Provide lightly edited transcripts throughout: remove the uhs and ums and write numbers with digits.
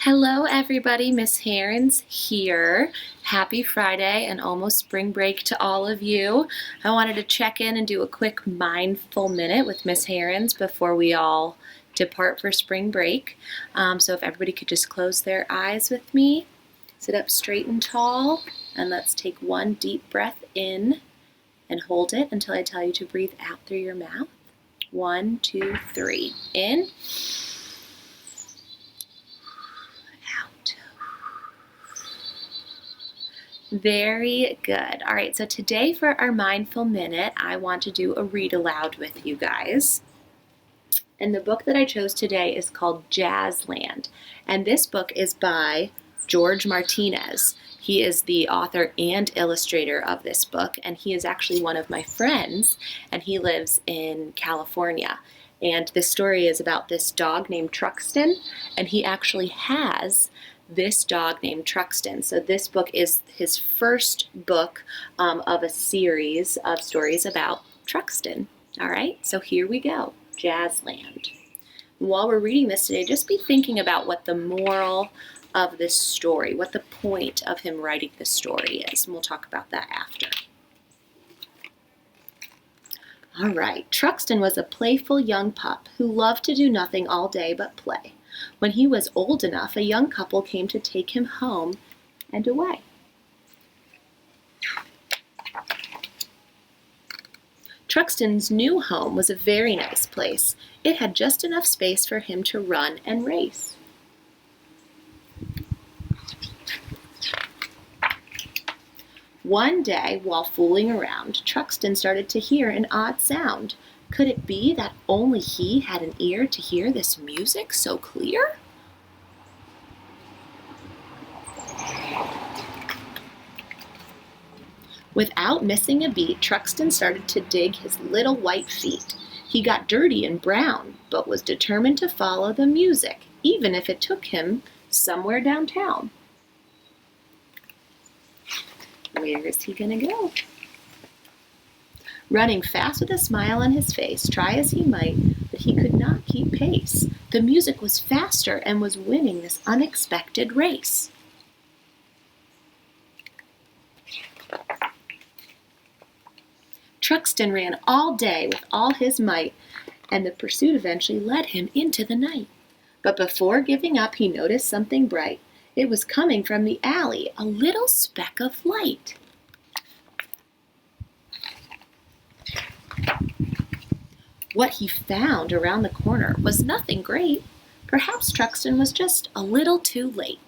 Hello everybody, Miss Hearons here. Happy Friday and almost spring break to all of you. I wanted to check in and do a quick mindful minute with Miss Hearons before we all depart for spring break. So if everybody could just close their eyes with me, sit up straight and tall, and let's take one deep breath in and hold it until I tell you to breathe out through your mouth. 1, 2, 3. In. Very good. All right, so today for our mindful minute, I want to do a read aloud with you guys. And the book that I chose today is called Jazzland. And this book is by George Martinez. He is the author and illustrator of this book, and he is actually one of my friends, and he lives in California. And this story is about this dog named Truxton, and he actually has this dog named Truxton. So this book is his first book of a series of stories about Truxton. All right, so here we go, Jazzland. While we're reading this today, just be thinking about what the moral of this story, what the point of him writing this story is, and we'll talk about that after. All right, Truxton was a playful young pup who loved to do nothing all day but play. When he was old enough, a young couple came to take him home and away. Truxton's new home was a very nice place. It had just enough space for him to run and race. One day, while fooling around, Truxton started to hear an odd sound. Could it be that only he had an ear to hear this music so clear? Without missing a beat, Truxton started to dig his little white feet. He got dirty and brown, but was determined to follow the music, even if it took him somewhere downtown. Where is he gonna go? Running fast with a smile on his face, try as he might, but he could not keep pace. The music was faster and was winning this unexpected race. Truxton ran all day with all his might, and the pursuit eventually led him into the night. But before giving up, he noticed something bright. It was coming from the alley, a little speck of light. What he found around the corner was nothing great. Perhaps Truxton was just a little too late.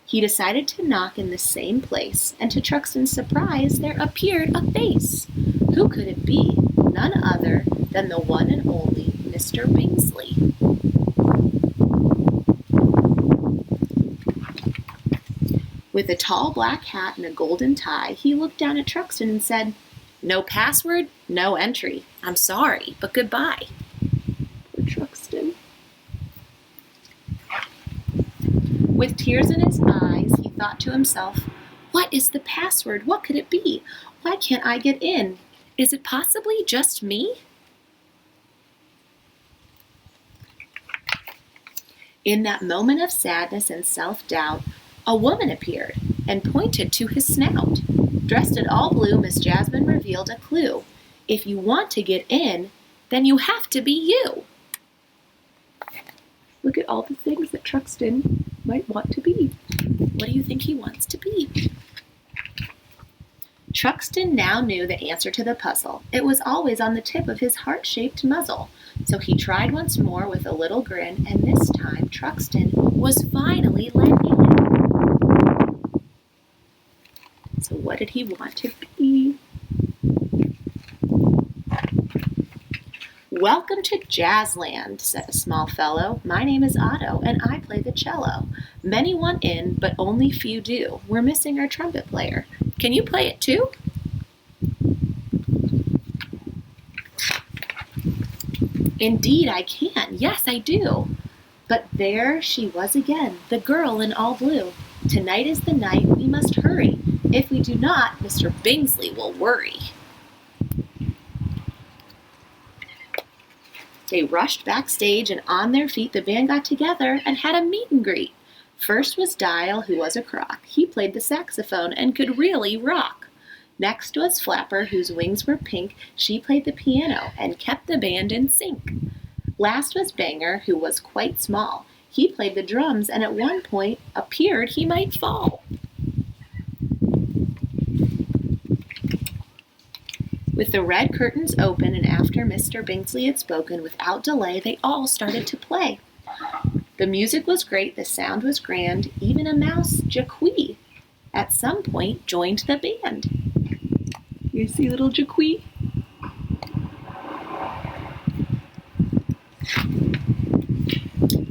He decided to knock in the same place, and to Truxton's surprise, there appeared a face. Who could it be? None other than the one and only Mr. Bingsley. With a tall black hat and a golden tie, he looked down at Truxton and said, "No password, no entry. I'm sorry, but goodbye." Poor Truxton. With tears in his eyes, he thought to himself, "What is the password? What could it be? Why can't I get in? Is it possibly just me?" In that moment of sadness and self-doubt, a woman appeared and pointed to his snout. Dressed in all blue, Miss Jasmine revealed a clue. If you want to get in, then you have to be you. Look at all the things that Truxton might want to be. What do you think he wants to be? Truxton now knew the answer to the puzzle. It was always on the tip of his heart-shaped muzzle. So he tried once more with a little grin, and this time Truxton was finally let in. So what did he want to be? "Welcome to Jazzland," said a small fellow. "My name is Otto, and I play the cello. Many want in, but only few do. We're missing our trumpet player. Can you play it too?" "Indeed I can. Yes, I do." But there she was again, the girl in all blue. "Tonight is the night. We must hurry. If we do not, Mr. Bingsley will worry." They rushed backstage, and on their feet the band got together and had a meet and greet. First was Dial, who was a crock. He played the saxophone and could really rock. Next was Flapper, whose wings were pink. She played the piano and kept the band in sync. Last was Banger, who was quite small. He played the drums and at one point appeared he might fall. With the red curtains open and after Mr. Bingsley had spoken, without delay they all started to play. The music was great, the sound was grand, even a mouse, Jaquee, at some point joined the band. You see little Jaquee?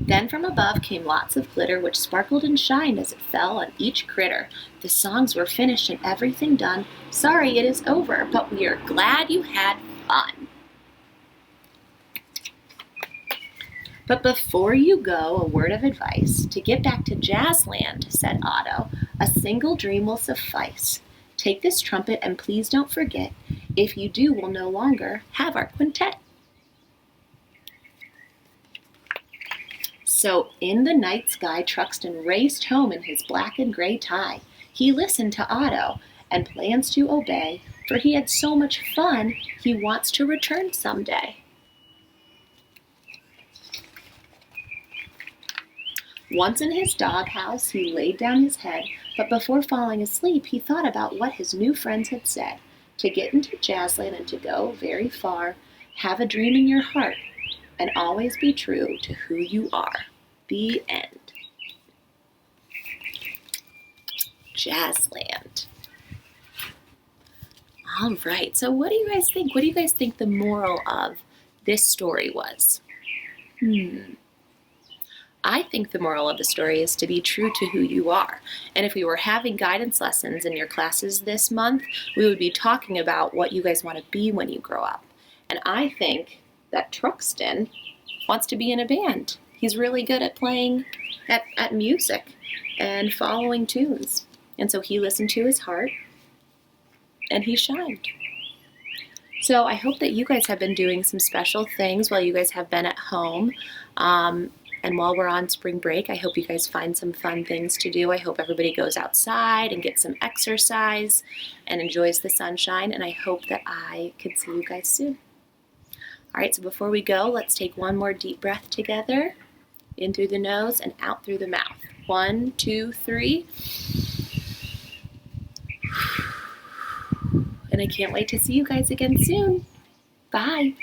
Then from above came lots of glitter, which sparkled and shined as it fell on each critter. The songs were finished and everything done. Sorry it is over, but we are glad you had fun. But before you go, a word of advice. To get back to Jazzland, said Otto, a single dream will suffice. Take this trumpet and please don't forget. If you do, we'll no longer have our quintet. So in the night sky, Truxton raced home in his black and gray tie. He listened to Otto and plans to obey, for he had so much fun he wants to return someday. Once in his doghouse, he laid down his head, but before falling asleep, he thought about what his new friends had said. To get into Jazzland and to go very far, have a dream in your heart, and always be true to who you are. The end. Jazzland. All right, so what do you guys think? What do you guys think the moral of this story was? I think the moral of the story is to be true to who you are. And if we were having guidance lessons in your classes this month, we would be talking about what you guys want to be when you grow up. And I think that Truxton wants to be in a band. He's really good at playing at music and following tunes. And so he listened to his heart and he shined. So I hope that you guys have been doing some special things while you guys have been at home. And while we're on spring break, I hope you guys find some fun things to do. I hope everybody goes outside and gets some exercise and enjoys the sunshine. And I hope that I can see you guys soon. All right, so before we go, let's take one more deep breath together. In through the nose and out through the mouth. 1, 2, 3. And I can't wait to see you guys again soon. Bye.